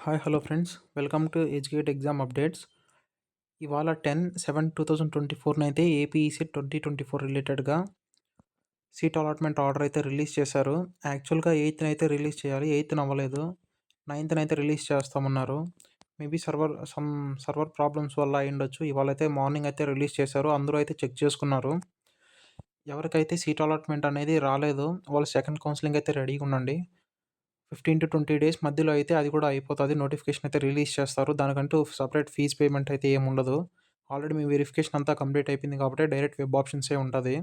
Hi hello friends, welcome to educate exam updates. ఇవాళ 10/7/2024 అయితే APEC 2024 రిలేటెడ్గా సీట్ అలాట్మెంట్ ఆర్డర్ అయితే రిలీజ్ చేశారు. యాక్చువల్గా 8th అయితే రిలీజ్ చేయాలి, 8th అవ్వలేదు. 9th అయితే రిలీజ్ చేస్తామన్నారు. మేబీ సర్వర్ ప్రాబ్లమ్స్ వల్ల అయి ఉండొచ్చు. ఇవాళ అయితే మార్నింగ్ అయితే రిలీజ్ చేశారు. అందరూ అయితే చెక్ చేసుకున్నారు. ఎవరికైతే సీట్ అలాట్మెంట్ అనేది రాలేదో వాళ్ళు సెకండ్ కౌన్సిలింగ్ అయితే రెడీగా ఉండండి. 15 to 20 డేస్ మధ్యలో అయితే అది కూడా అయిపోతుంది. నోటిఫికేషన్ అయితే రిలీజ్ చేస్తారు. దానికంటూ సపరేట్ ఫీజ్ పేమెంట్ అయితే ఏమి ఉండదు. ఆల్రెడీ మీ వెరిఫికేషన్ అంతా కంప్లీట్ అయిపోయింది కాబట్టి డైరెక్ట్ వెబ్ ఆప్షన్సే ఉంటుంది.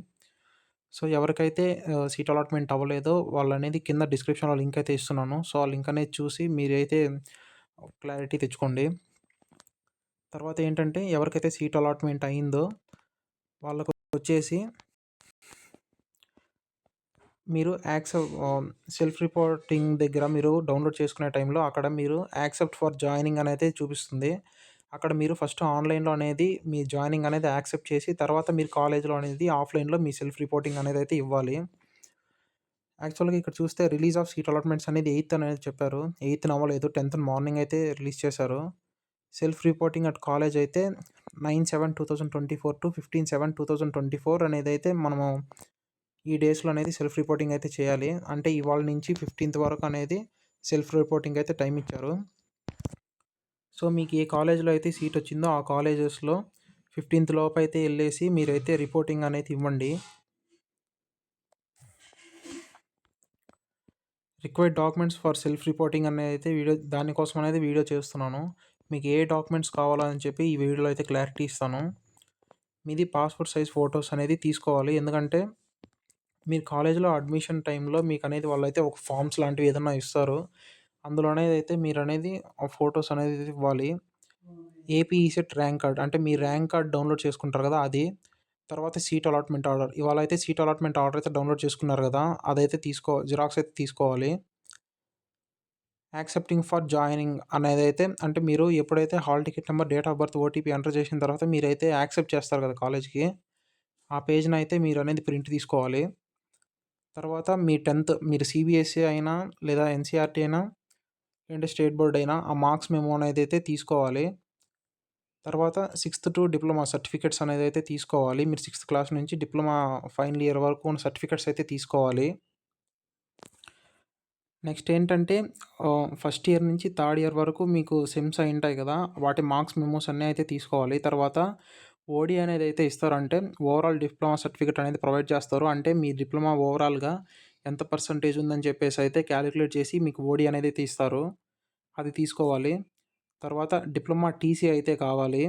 సో ఎవరికైతే సీట్ అలాట్మెంట్ అవ్వలేదో వాళ్ళనేది కింద డిస్క్రిప్షన్లో లింక్ అయితే ఇస్తున్నాను. సో ఆ లింక్ అనేది చూసి మీరైతే క్లారిటీ తెచ్చుకోండి. తర్వాత ఏంటంటే ఎవరికైతే సీట్ అలాట్మెంట్ అయిందో వాళ్ళకు వచ్చేసి మీరు సెల్ఫ్ రిపోర్టింగ్ దగ్గర మీరు డౌన్లోడ్ చేసుకునే టైంలో అక్కడ మీరు యాక్సెప్ట్ ఫర్ జాయినింగ్ అనేది చూపిస్తుంది. అక్కడ మీరు ఫస్ట్ ఆన్లైన్లో అనేది మీ జాయినింగ్ అనేది యాక్సెప్ట్ చేసి తర్వాత మీరు కాలేజ్లో అనేది ఆఫ్లైన్లో మీ సెల్ఫ్ రిపోర్టింగ్ అనేది అయితే ఇవ్వాలి. యాక్చువల్గా ఇక్కడ చూస్తే రిలీజ్ ఆఫ్ సీట్ అలాట్మెంట్స్ అనేది 8th అనేది చెప్పారు. 8th అవ్వలేదు, 10th మార్నింగ్ అయితే రిలీజ్ చేశారు. సెల్ఫ్ రిపోర్టింగ్ అట్ కాలేజ్ అయితే 9/7/2024 to 15/7/2024 అనేది అయితే మనము ఈ డేస్లో అనేది సెల్ఫ్ రిపోర్టింగ్ అయితే చేయాలి. అంటే ఇవాళ నుంచి 15th వరకు అనేది సెల్ఫ్ రిపోర్టింగ్ అయితే టైం ఇచ్చారు. సో మీకు ఏ కాలేజ్లో అయితే సీట్ వచ్చిందో ఆ కాలేజెస్లో 15th లోపు అయితే వెళ్ళేసి మీరైతే రిపోర్టింగ్ అనేది ఇవ్వండి. Required documents for self reporting అనేది అయితే దానికోసం అనేది వీడియో చేస్తున్నాను. మీకు ఏ డాక్యుమెంట్స్ కావాలని చెప్పి ఈ వీడియోలో అయితే క్లారిటీ ఇస్తాను. మీది పాస్పోర్ట్ సైజ్ ఫొటోస్ అనేది తీసుకోవాలి. ఎందుకంటే మీరు కాలేజ్లో అడ్మిషన్ టైంలో మీకు అనేది వాళ్ళైతే ఒక ఫామ్స్ లాంటివి ఏదైనా ఇస్తారు. అందులో అనేది అయితే మీరు అనేది ఫొటోస్ అనేది ఇవ్వాలి. ఏపీ ఈసెట్ ర్యాంక్ కార్డ్ అంటే మీ ర్యాంక్ కార్డ్ డౌన్లోడ్ చేసుకుంటారు కదా అది. తర్వాత సీట్ అలాట్మెంట్ ఆర్డర్, ఇవాళ అయితే సీట్ అలాట్మెంట్ ఆర్డర్ అయితే డౌన్లోడ్ చేసుకున్నారు కదా, అదైతే జిరాక్స్ అయితే తీసుకోవాలి. యాక్సెప్టింగ్ ఫర్ జాయినింగ్ అనేది అయితే అంటే మీరు ఎప్పుడైతే hall ticket number, date of birth, OTP enter చేసిన తర్వాత మీరైతే యాక్సెప్ట్ చేస్తారు కదా కాలేజ్కి, ఆ పేజ్ని అయితే మీరు అనేది ప్రింట్ తీసుకోవాలి. తర్వాత మీ 10th మీరు సిబిఎస్ఈ అయినా లేదా ఎన్సీఆర్టీ అయినా లేదంటే స్టేట్ బోర్డ్ అయినా ఆ మార్క్స్ మెమో అనేది అయితే తీసుకోవాలి. తర్వాత 6th to డిప్లొమా సర్టిఫికేట్స్ అనేది అయితే తీసుకోవాలి. మీరు 6th క్లాస్ నుంచి డిప్లొమా ఫైనల్ ఇయర్ వరకు ఉన్న సర్టిఫికేట్స్ అయితే తీసుకోవాలి. నెక్స్ట్ ఏంటంటే ఫస్ట్ ఇయర్ నుంచి థర్డ్ ఇయర్ వరకు మీకు సెమ్స్ అయి ఉంటాయి కదా, వాటి మార్క్స్ మెమోస్ అన్నీ అయితే తీసుకోవాలి. తర్వాత ఓడి అనేది అయితే ఇస్తారంటే ఓవరాల్ డిప్లొమా సర్టిఫికేట్ అనేది ప్రొవైడ్ చేస్తారు. అంటే మీ డిప్లొమా ఓవరాల్గా ఎంత పర్సంటేజ్ ఉందని చెప్పేసి అయితే క్యాలిక్యులేట్ చేసి మీకు ఓడి అనేది అయితే ఇస్తారు. అది తీసుకోవాలి. తర్వాత డిప్లొమా టీసీ అయితే కావాలి.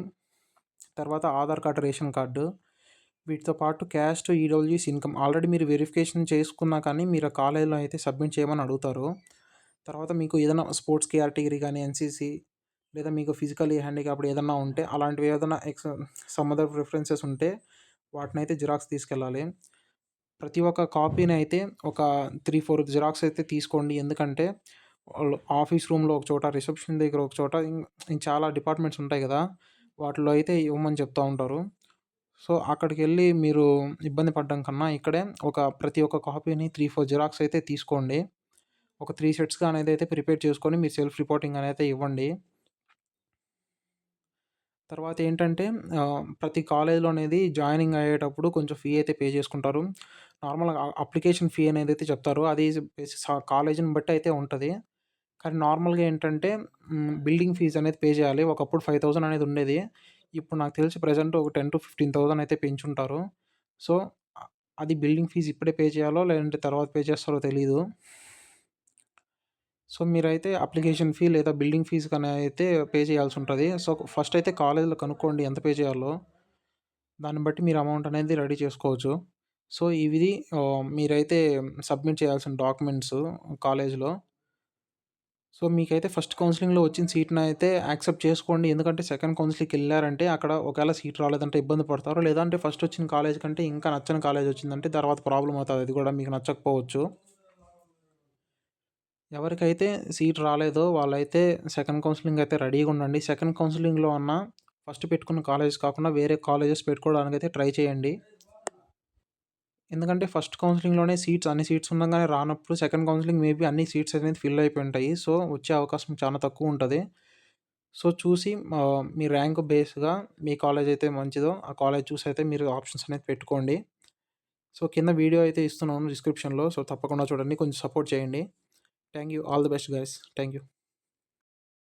తర్వాత ఆధార్ కార్డు, రేషన్ కార్డు, వీటితో పాటు క్యాస్ట్, ఈడబ్ల్యూఎస్ ఇన్కమ్ ఆల్రెడీ మీరు వెరిఫికేషన్ చేసుకున్నా కానీ మీరు కాలేజీలో అయితే సబ్మిట్ చేయమని అడుగుతారు. తర్వాత మీకు ఏదైనా స్పోర్ట్స్ కేటగిరీ కానీ, ఎన్సీసీ లేదా మీకు ఫిజికల్లీ హ్యాండిక్యాప్డ్ ఏదన్నా ఉంటే అలాంటివి ఏదైనా సమ్ అదర్ ప్రిఫరెన్సెస్ ఉంటే వాటిని అయితే జిరాక్స్ తీసుకెళ్ళాలి. ప్రతి ఒక్క కాపీని అయితే ఒక 3-4 జిరాక్స్ అయితే తీసుకోండి. ఎందుకంటే వాళ్ళు ఆఫీస్ రూమ్లో ఒక చోట, రిసెప్షన్ దగ్గర ఒక చోట, చాలా డిపార్ట్మెంట్స్ ఉంటాయి కదా, వాటిలో అయితే ఇవ్వమని చెప్తూ ఉంటారు. సో అక్కడికెళ్ళి మీరు ఇబ్బంది పడడం కన్నా ఇక్కడే ప్రతి ఒక్క కాపీని 3-4 జిరాక్స్ అయితే తీసుకోండి. ఒక 3 సెట్స్‌గా అనేది అయితే ప్రిపేర్ చేసుకొని మీరు సెల్ఫ్ రిపోర్టింగ్ అనేది ఇవ్వండి. తర్వాత ఏంటంటే ప్రతి కాలేజ్‌లో అనేది జాయినింగ్ అయ్యేటప్పుడు కొంచెం ఫీ అయితే పే చేసుకుంటారు. నార్మల్‌గా అప్లికేషన్ ఫీ అనేది అయితే చెప్తారు. అది కాలేజీని బట్టి అయితే ఉంటది. కానీ నార్మల్‌గా ఏంటంటే బిల్డింగ్ ఫీజ్ అనేది పే చేయాలి. ఒకప్పుడు 5,000 అనేది ఉండేది. ఇప్పుడు నాకు తెలిసి ప్రెజెంట్ ఒక 10,000-15,000 అయితే పెంచుంటారు. సో, అది బిల్డింగ్ ఫీజ్ ఇప్పుడే పే చేయాలో లేదంటే తర్వాత పే చేస్తారో తెలీదు. సో మీరైతే అప్లికేషన్ ఫీ లేదా బిల్డింగ్ ఫీజ్ కనే అయితే పే చేయాల్సి ఉంటది. సో ఫస్ట్ అయితే కాలేజ్‌లో కనుక్కోండి ఎంత పే చేయాలో. దాన్ని బట్టి మీరు అమౌంట్ అనేది రెడీ చేసుకోవచ్చు. సో ఇవి మీరైతే సబ్మిట్ చేయాల్సిన డాక్యుమెంట్స్ కాలేజ్‌లో. సో మీకైతే ఫస్ట్ కౌన్సిలింగ్‌లో వచ్చిన సీట్‌నైతే యాక్సెప్ట్ చేసుకోండి. ఎందుకంటే సెకండ్ కౌన్సిలింగ్‌కెళ్లారంటే అక్కడ ఒకవేళ సీట్ రాలేదంటే ఇబ్బంది పడతారు. లేదంటే ఫస్ట్ వచ్చిన కాలేజ్ కంటే ఇంకా నచ్చని కాలేజ్ వచ్చిందంటే తర్వాత ప్రాబ్లమ్ అవుతది. అది కూడా మీకు నచ్చకపోవచ్చు. ఎవరికైతే సీట్ రాలేదో వాళ్ళైతే సెకండ్ కౌన్సిలింగ్ అయితే రెడీగా ఉండండి. సెకండ్ కౌన్సిలింగ్‌లో ఫస్ట్ పెట్టుకున్న కాలేజెస్ కాకుండా వేరే కాలేజెస్ పెట్టుకోవడానికైతే ట్రై చేయండి. ఎందుకంటే ఫస్ట్ కౌన్సెలింగ్‌లోనే అన్ని సీట్స్ ఉండంగానే రానప్పుడు సెకండ్ కౌన్సెలింగ్ మేబీ అన్ని సీట్స్ అనేది ఫిల్ అయిపోయి ఉంటాయి. సో, వచ్చే అవకాశం చాలా తక్కువుంటది. సో, చూసి మీ ర్యాంక్ బేస్‌గా మీ కాలేజ్ అయితే మంచిదో, ఆ కాలేజ్ చూసైతే మీరు ఆప్షన్స్ అనేది పెట్టుకోండి. సో, కింద వీడియో అయితే ఇస్తున్నాను డిస్క్రిప్షన్‌లో. సో, తప్పకుండా చూడండి. కొంచెం సపోర్ట్ చేయండి. Thank you. All the best guys. Thank you.